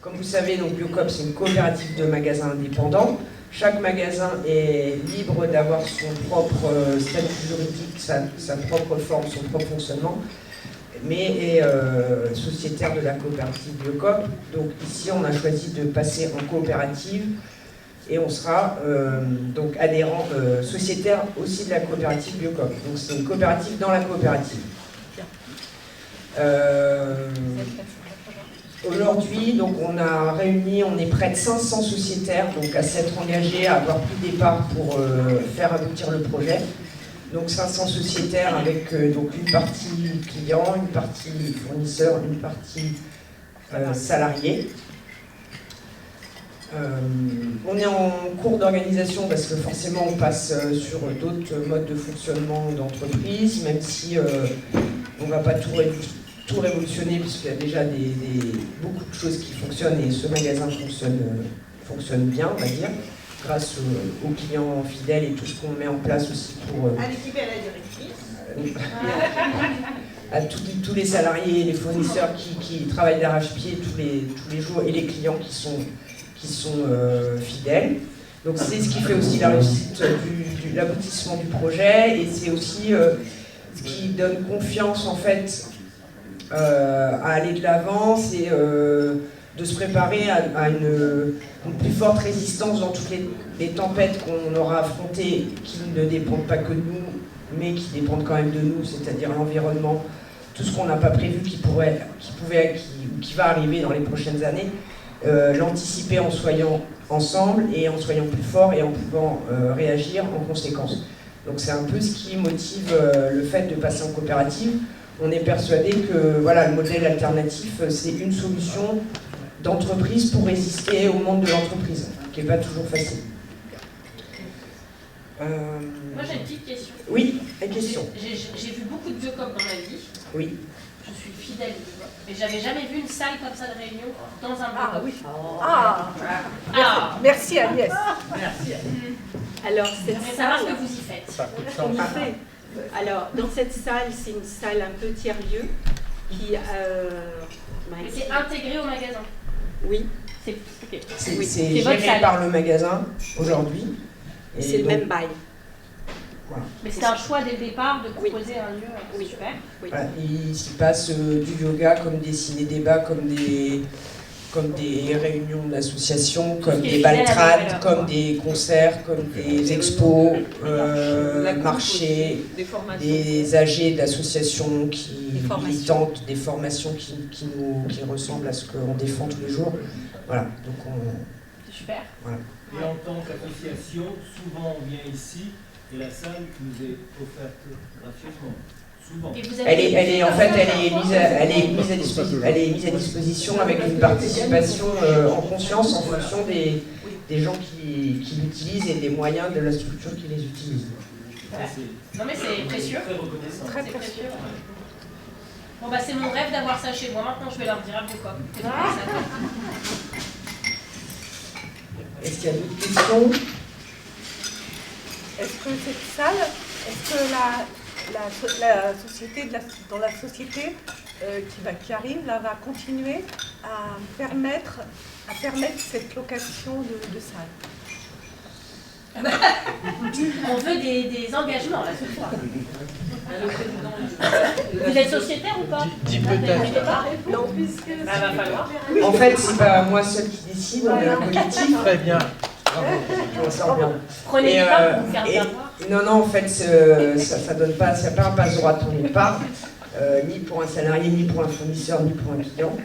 Comme vous savez, donc Biocoop, c'est une coopérative de magasins indépendants. Chaque magasin est libre d'avoir son propre statut juridique, sa propre forme, son propre fonctionnement, mais est sociétaire de la coopérative Biocoop. Donc ici, on a choisi de passer en coopérative et on sera donc adhérent sociétaire aussi de la coopérative Biocoop. Donc c'est une coopérative dans la coopérative. Aujourd'hui, donc on a réuni, on est près de 500 sociétaires, donc à s'être engagés, à avoir pris des parts pour faire aboutir le projet. Donc 500 sociétaires avec donc une partie client, une partie fournisseur, une partie salarié. On est en cours d'organisation parce que forcément on passe sur d'autres modes de fonctionnement d'entreprise, même si on ne va pas tout révolutionner puisqu'il y a déjà beaucoup de choses qui fonctionnent et ce magasin fonctionne bien, on va dire, grâce aux clients fidèles et tout ce qu'on met en place aussi pour... à l'équipe et à la directrice. À tous les salariés, les fournisseurs qui travaillent d'arrache-pied tous les jours et les clients qui sont fidèles. Donc c'est ce qui fait aussi la réussite de l'aboutissement du projet et c'est aussi ce qui donne confiance en fait à aller de l'avant, c'est de se préparer à une plus forte résistance dans toutes les tempêtes qu'on aura affrontées qui ne dépendent pas que de nous, mais qui dépendent quand même de nous, c'est-à-dire l'environnement, tout ce qu'on n'a pas prévu qui va arriver dans les prochaines années, l'anticiper en soyant ensemble et en soyant plus fort et en pouvant réagir en conséquence. Donc c'est un peu ce qui motive le fait de passer en coopérative. On est persuadé que voilà, le modèle alternatif, c'est une solution d'entreprise pour résister au monde de l'entreprise, qui n'est pas toujours facile. Moi j'ai une petite question. Oui, une question. J'ai vu beaucoup de Biocoop dans ma vie. Oui. Je suis fidèle de Biocoop. Mais j'avais jamais vu une salle comme ça de réunion dans un Biocoop. Ah oui. Merci Agnès. Merci. Alors cette Je voudrais savoir ce salle, que vous y faites. on y fait. Alors dans cette salle, c'est une salle un peu tiers-lieu qui Mais c'est intégré au magasin. oui, C'est okay. C'est Oui. C'est votre géré salle. par le magasin aujourd'hui. Et c'est le donc, même bail. voilà. Mais c'était un choix dès le départ de proposer un lieu Oui. super. Oui. Voilà, il s'y passe du yoga, comme des ciné-débats, comme des réunions d'associations, comme qui est des fidèle à nos baltrades, valeurs. comme des concerts, comme des expos, marchés, des AG d'associations militantes, des formations qui ressemblent à ce qu'on défend tous les jours. Voilà, donc C'est super. voilà. Et en tant qu'association, souvent on vient ici et la salle nous est offerte gracieusement. Souvent. Et vous avez Elle est mise à disposition avec une participation en conscience en fonction des gens qui l'utilisent et des moyens de la structure qui les utilise. Voilà. Non mais c'est précieux. Très reconnaissant. C'est précieux. Bon bah c'est mon rêve d'avoir ça chez moi. Maintenant je vais leur dire à Biocoop. Est-ce qu'il y a d'autres questions? Est-ce que cette salle, est-ce que la société, dans la société qui arrive, là, va continuer à permettre cette location de salle? On veut des engagements là ce soir. Vous êtes sociétaire ou pas? Dis peut-être. Non, puisque... Ah, va falloir. En fait, c'est pas moi seul qui décide, on est un collectif. Très bien. On s'en bien. Prenez Et, les pas pour vous faire et- bien voir. Non, en fait, ça donne pas, c'est pas un passe-droit de tourner part, ni pour un salarié, ni pour un fournisseur, ni pour un client.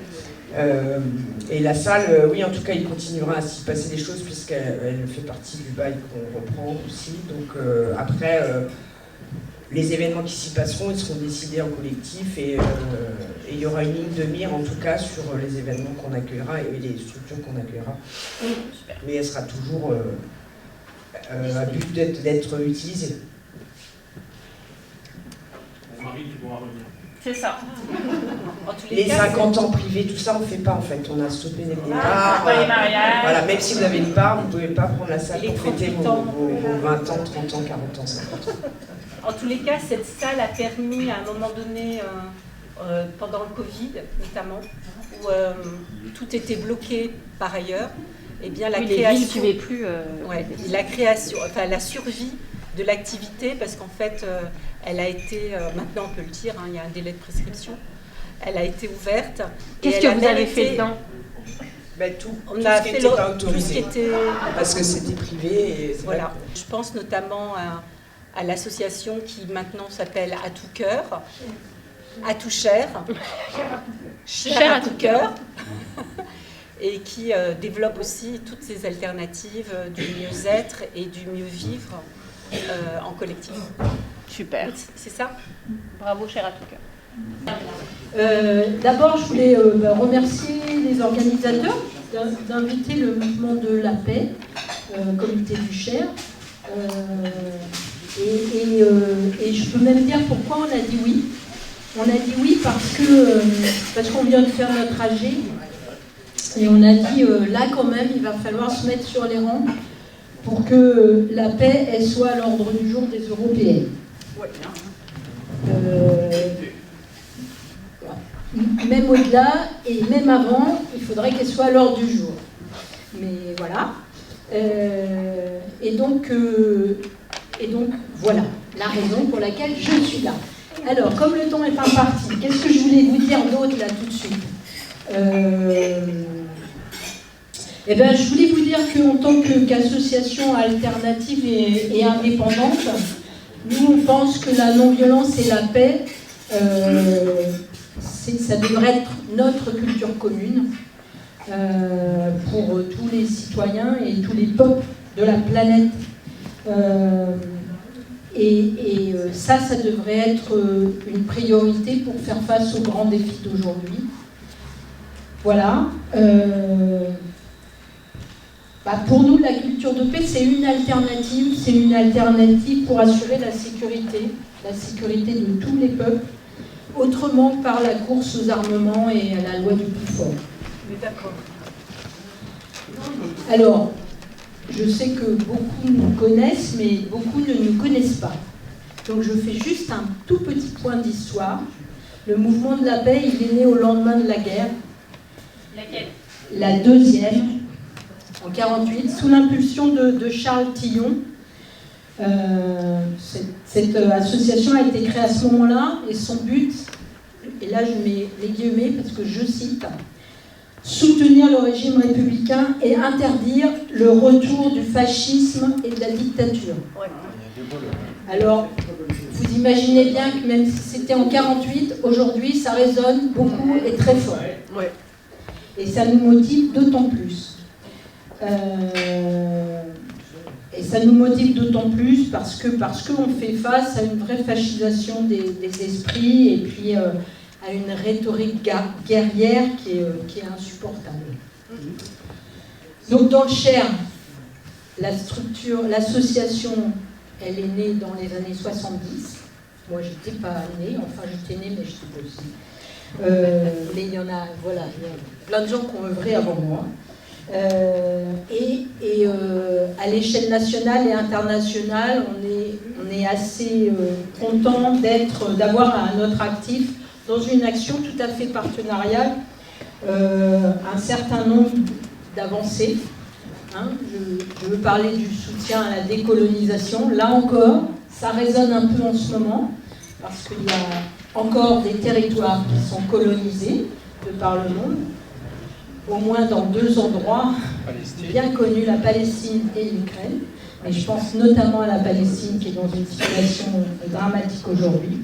Et la salle, oui, en tout cas, il continuera à s'y passer des choses puisqu'elle fait partie du bail qu'on reprend aussi. Donc après, les événements qui s'y passeront, ils seront décidés en collectif et il y aura une ligne de mire, en tout cas, sur les événements qu'on accueillera et les structures qu'on accueillera. Mais elle sera toujours à but d'être utilisée. Marie qui pourra revenir. C'est ça. En tous Les cas, 50 ans privés, tout ça, on ne fait pas en fait. On a stoppé les départs. Pas les mariages. Voilà, même si vous avez une part, vous ne pouvez pas prendre la salle Les pour fêter 38 vos ans. 20 ans, 30 ans, 40 ans, 50 ans. En tous les cas, cette salle a permis à un moment donné, pendant le Covid notamment, où tout était bloqué par ailleurs. Eh bien, la création, les villes plus. la création, enfin la survie de l'activité, parce qu'en fait, elle a été, maintenant on peut le dire, il y a un délai de prescription. Elle a été ouverte. Qu'est-ce que vous avez fait dedans? Tout On a ce qui fait n'était pas autorisé. tout ce qui était... Parce que c'était privé. Et voilà. Je pense notamment à l'association qui maintenant s'appelle À tout cœur, à tout cher, cher à tout cœur, et qui développe aussi toutes ces alternatives du mieux-être et du mieux-vivre en collectif. Super. C'est ça? Bravo, cher à tout cœur. D'abord, je voulais remercier les organisateurs d'inviter le mouvement de la paix, comité du Cher. Et je peux même dire pourquoi on a dit oui. On a dit oui parce qu'on vient de faire notre AG. Et on a dit, là quand même, il va falloir se mettre sur les rangs pour que la paix, elle soit à l'ordre du jour des Européennes. Même au-delà et même avant, il faudrait qu'elle soit à l'ordre du jour. Mais voilà. Et donc, voilà la raison pour laquelle je suis là. Alors, comme le temps est imparti, qu'est-ce que je voulais vous dire d'autre là tout de suite? Je voulais vous dire qu'en tant qu'association alternative et indépendante, nous on pense que la non-violence et la paix, ça devrait être notre culture commune pour tous les citoyens et tous les peuples de la planète. Ça devrait être une priorité pour faire face aux grands défis d'aujourd'hui. Voilà. Pour nous, la culture de paix, c'est une alternative pour assurer la sécurité de tous les peuples, autrement que par la course aux armements et à la loi du plus fort. D'accord. Alors, je sais que beaucoup nous connaissent, mais beaucoup ne nous connaissent pas. Donc je fais juste un tout petit point d'histoire. Le mouvement de la paix, il est né au lendemain de la guerre. Laquelle? La deuxième, en 1948, sous l'impulsion de Charles Tillon. Cette association a été créée à ce moment-là, et son but, et là je mets les guillemets parce que je cite, soutenir le régime républicain et interdire le retour du fascisme et de la dictature. Alors, vous imaginez bien que même si c'était en 1948, aujourd'hui ça résonne beaucoup et très fort. Et ça nous motive d'autant plus. Et ça nous motive d'autant plus parce qu'on fait face à une vraie fascisation des esprits et puis à une rhétorique guerrière qui est insupportable. Donc dans le Cher, l'association, elle est née dans les années 70. Moi, j'étais pas née, enfin j'étais née, mais je n'étais pas aussi. Mais il y en a, voilà, il y a plein de gens qui ont œuvré avant moi. À l'échelle nationale et internationale, on est assez content d'avoir à notre actif, dans une action tout à fait partenariale, un certain nombre d'avancées. Je veux parler du soutien à la décolonisation. Là encore, ça résonne un peu en ce moment, parce qu'il y a encore des territoires qui sont colonisés de par le monde, au moins dans 2 endroits bien connus, la Palestine et l'Ukraine. Mais je pense notamment à la Palestine qui est dans une situation dramatique aujourd'hui.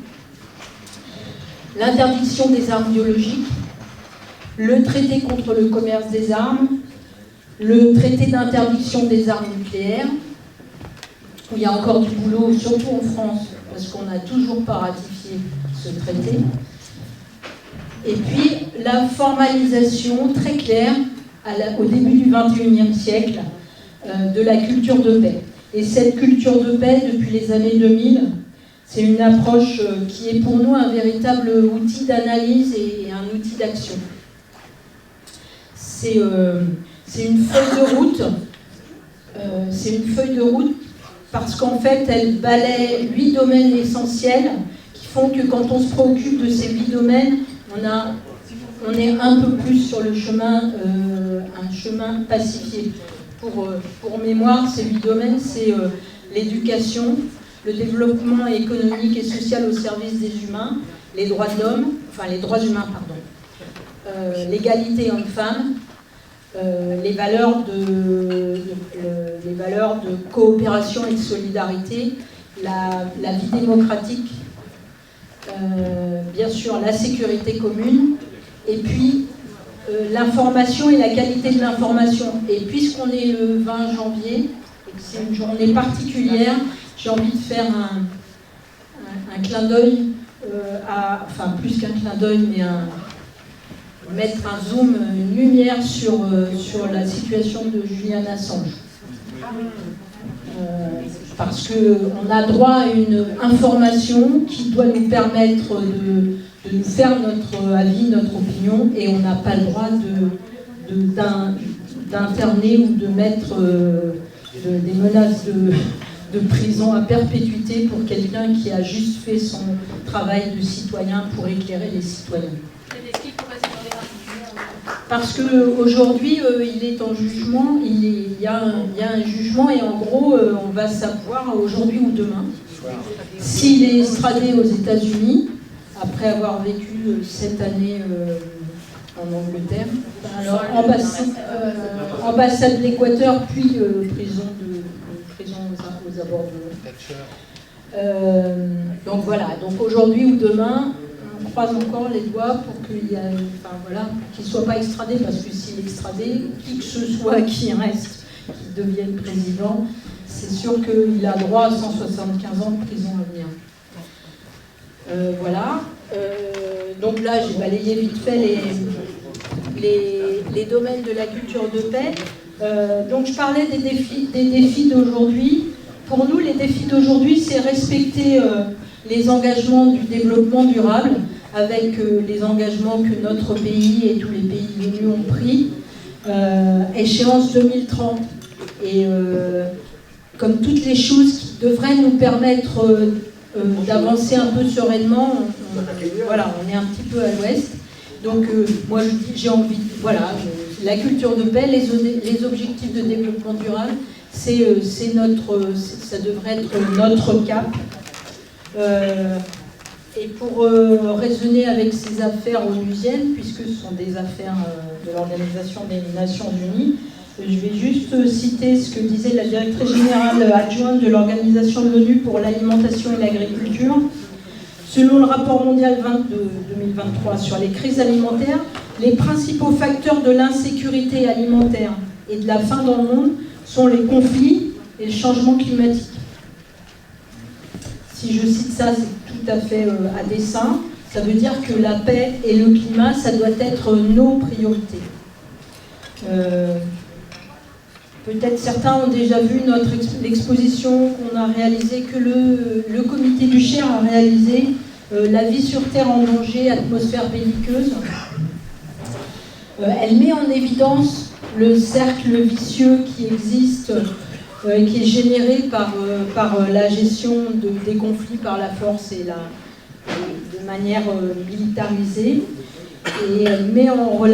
L'interdiction des armes biologiques, le traité contre le commerce des armes, le traité d'interdiction des armes nucléaires, où il y a encore du boulot, surtout en France, parce qu'on n'a toujours pas ratifié ce traité. Et puis la formalisation très claire au début du XXIe siècle de la culture de paix. Et cette culture de paix, depuis les années 2000, c'est une approche qui est pour nous un véritable outil d'analyse et un outil d'action. C'est une feuille de route. C'est une feuille de route parce qu'en fait, elle balaie 8 domaines essentiels qui font que quand on se préoccupe de ces 8 domaines, on est un peu plus sur le chemin, un chemin pacifié. Pour mémoire, ces 8 domaines, c'est l'éducation, le développement économique et social au service des humains, les droits de l'homme, enfin les droits humains, pardon, l'égalité homme-femme, les valeurs de coopération et de solidarité, la vie démocratique, bien sûr la sécurité commune, et puis l'information et la qualité de l'information. Et puisqu'on est le 20 janvier, et que c'est une journée particulière, j'ai envie de faire un clin d'œil, enfin plus qu'un clin d'œil, mais mettre un zoom, une lumière sur la situation de Julian Assange. Parce qu'on a droit à une information qui doit nous permettre de nous faire notre avis, notre opinion, et on n'a pas le droit d'interner ou de mettre des menaces de prison à perpétuité pour quelqu'un qui a juste fait son travail de citoyen pour éclairer les citoyens. Parce qu'aujourd'hui, il est en jugement, il y a un jugement, et en gros, on va savoir aujourd'hui ou demain s'il est extradé aux États-Unis après avoir vécu 7 années en Angleterre. Alors, ambassade de l'Équateur, puis prison aux abords de donc voilà, donc aujourd'hui ou demain, on croise encore les doigts pour qu'il ne soit pas extradé, parce que s'il est extradé, qui que ce soit qui reste, qui devienne président, c'est sûr qu'il a droit à 175 ans de prison à venir. Voilà. Donc là, j'ai balayé vite fait les domaines de la culture de paix. Donc je parlais des défis d'aujourd'hui. Pour nous, les défis d'aujourd'hui, c'est respecter les engagements du développement durable, avec les engagements que notre pays et tous les pays de l'ONU ont pris. Échéance 2030. Et comme toutes les choses qui devraient nous permettre d'avancer un peu sereinement, voilà, on est un petit peu à l'ouest. Donc moi j'ai envie, voilà, la culture de paix, les objectifs de développement durable, ça devrait être notre cap. Et pour raisonner avec ces affaires onusiennes, puisque ce sont des affaires de l'Organisation des Nations Unies, je vais juste citer ce que disait la directrice générale adjointe de l'Organisation de l'ONU pour l'alimentation et l'agriculture. Selon le rapport mondial 2023 sur les crises alimentaires, les principaux facteurs de l'insécurité alimentaire et de la faim dans le monde sont les conflits et le changement climatique. Si je cite ça, c'est tout à fait à dessein. Ça veut dire que la paix et le climat, ça doit être nos priorités. Peut-être certains ont déjà vu l'exposition qu'on a réalisée, que le comité du Cher a réalisé, La vie sur Terre en danger, atmosphère belliqueuse. Elle met en évidence le cercle vicieux qui existe, qui est généré par la gestion des conflits par la force et de manière militarisée. Et elle met en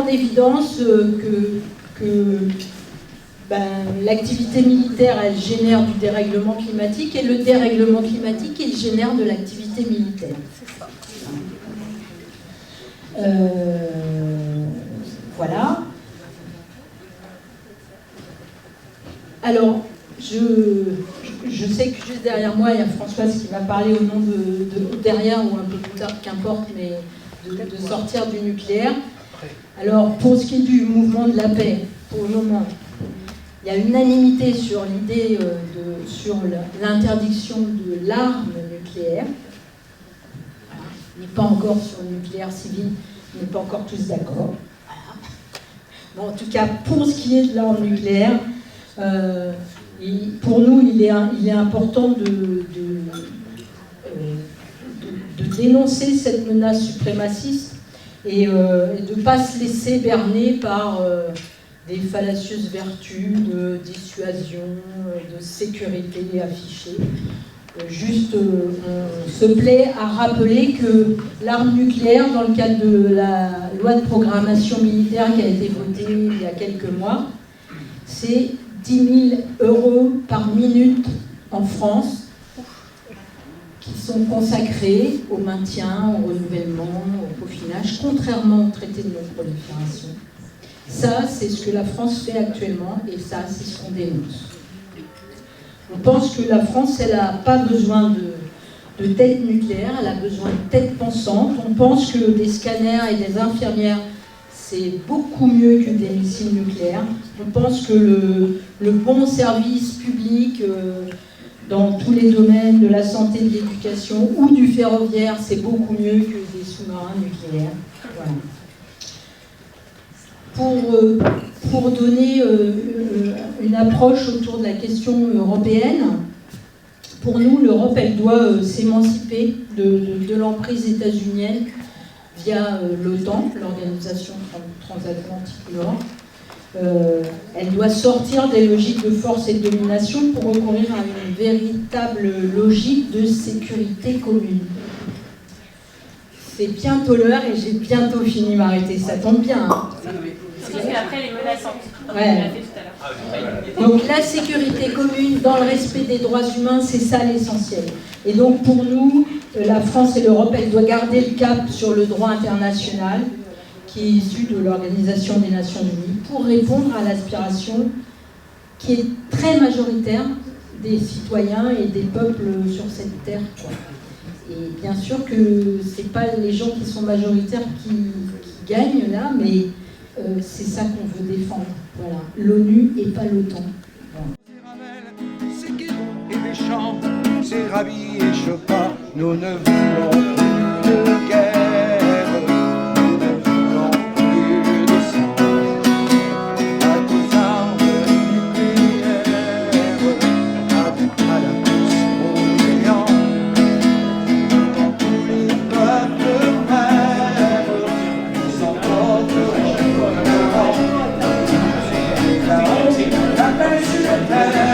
évidence que l'activité militaire, elle génère du dérèglement climatique, et le dérèglement climatique, il génère de l'activité militaire. Voilà. Alors, je sais que juste derrière moi, il y a Françoise qui va parler au nom derrière ou un peu plus tard, qu'importe, mais de sortir du nucléaire. Alors, pour ce qui est du mouvement de la paix, pour le moment, il y a unanimité sur l'idée sur l'interdiction de l'arme nucléaire. On n'est pas encore sur le nucléaire civil, on n'est pas encore tous d'accord. Voilà. Bon, en tout cas, pour ce qui est de l'arme nucléaire, pour nous, il est important de dénoncer cette menace suprémaciste et de ne pas se laisser berner par des fallacieuses vertus de dissuasion, de sécurité affichées. Juste, on se plaît à rappeler que l'arme nucléaire, dans le cadre de la loi de programmation militaire qui a été votée il y a quelques mois, c'est 10 000 € par minute en France qui sont consacrés au maintien, au renouvellement, au peaufinage, contrairement au traité de non-prolifération. Ça, c'est ce que la France fait actuellement et ça, c'est ce qu'on dénonce. On pense que la France, elle n'a pas besoin de tête nucléaire, elle a besoin de tête pensante. On pense que des scanners et des infirmières, c'est beaucoup mieux que des missiles nucléaires. On pense que le bon service public dans tous les domaines de la santé, de l'éducation ou du ferroviaire, c'est beaucoup mieux que des sous-marins nucléaires. Voilà. Pour donner une approche autour de la question européenne, pour nous, l'Europe, elle doit s'émanciper de l'emprise états-unienne via l'OTAN, l'Organisation transatlantique Nord. Elle doit sortir des logiques de force et de domination pour recourir à une véritable logique de sécurité commune. C'est bientôt l'heure et j'ai bientôt fini m'arrêter, ça tombe bien. Hein. Sauf qu'après, elle est menaçante. Ouais. On l'a fait tout à l'heure. Donc la sécurité commune dans le respect des droits humains, c'est ça l'essentiel. Et donc pour nous, la France et l'Europe, elles doivent garder le cap sur le droit international qui est issu de l'Organisation des Nations Unies pour répondre à l'aspiration qui est très majoritaire des citoyens et des peuples sur cette terre. Et bien sûr que ce n'est pas les gens qui sont majoritaires qui gagnent là, mais c'est ça qu'on veut défendre. Voilà. L'ONU et pas l'OTAN. C'est gai et méchant, c'est ravi et choquant. Nous ne voulons plus de guerre, nous ne voulons plus de sang. À des armes nucléaires, à la course au géant. Dans tous les peuples frères, ils emporteront la paix sur la terre.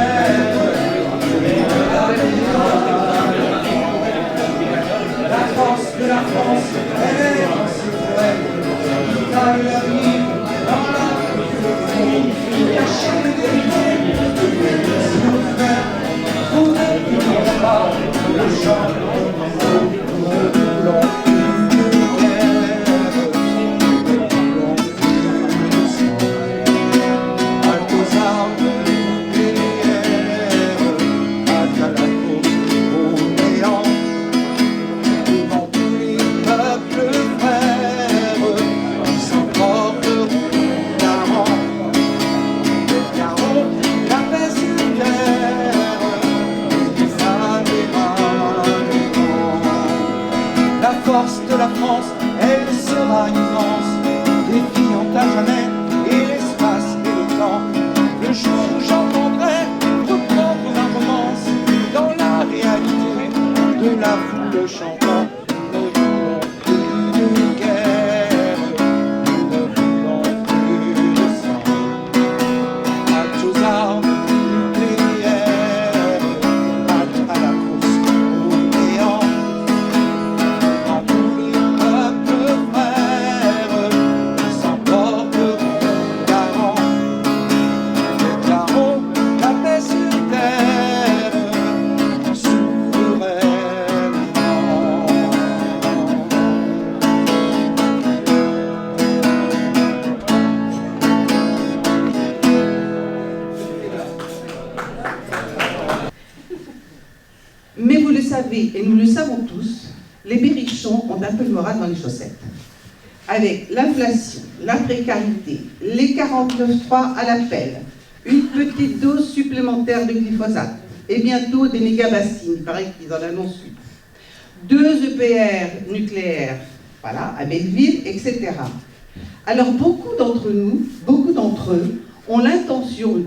La force de la France, elle est souveraine. Dans la vie, dans la vie, cacher les vérités, vous ne pouvez pas le chant. Nous ne voulons plus de guerre, nous ne voulons plus de sang. Halte aux armes nucléaires, halte à la course au néant. Devant tous les peuples frères, qui s'emporteront garants. Déclarons la paix sur terre, et les admirants. La force de la France, elle sera immense, défiant à jamais et l'espace et le temps. Le jour où j'entendrai reprendre ma romance dans la réalité de la foule chantant. Nous ne voulons plus de guerre, nous ne voulons plus de sang. Halte aux armes nucléaires, halte à la course au néant. Dans tous les peuples frères, qui s'emporteront garants. Déclarons la paix sur terre, souverainement. Mais vous le savez, et nous le savons tous, les berrichons ont un peu le moral dans les chaussettes. Avec l'inflation, la précarité, les 49.3 à l'appel, une petite dose supplémentaire de glyphosate, et bientôt des méga-bassines, il paraît qu'ils en annoncent 8. 2 EPR nucléaires, voilà, à Belleville, etc. Alors beaucoup d'entre eux ont l'intention,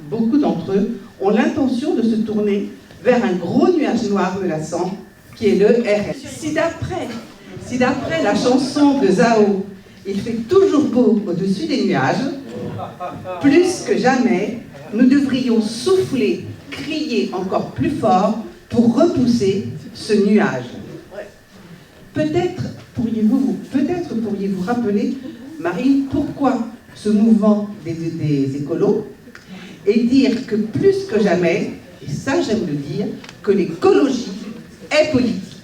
beaucoup d'entre eux ont l'intention de se tourner vers un gros nuage noir menaçant qui est le RS. Si d'après la chanson de Zao, il fait toujours beau au-dessus des nuages, plus que jamais, nous devrions souffler, crier encore plus fort pour repousser ce nuage. Peut-être pourriez-vous rappeler, Marine, pourquoi ce mouvement des écolos, et dire que plus que jamais, et ça j'aime le dire, que l'écologie est politique.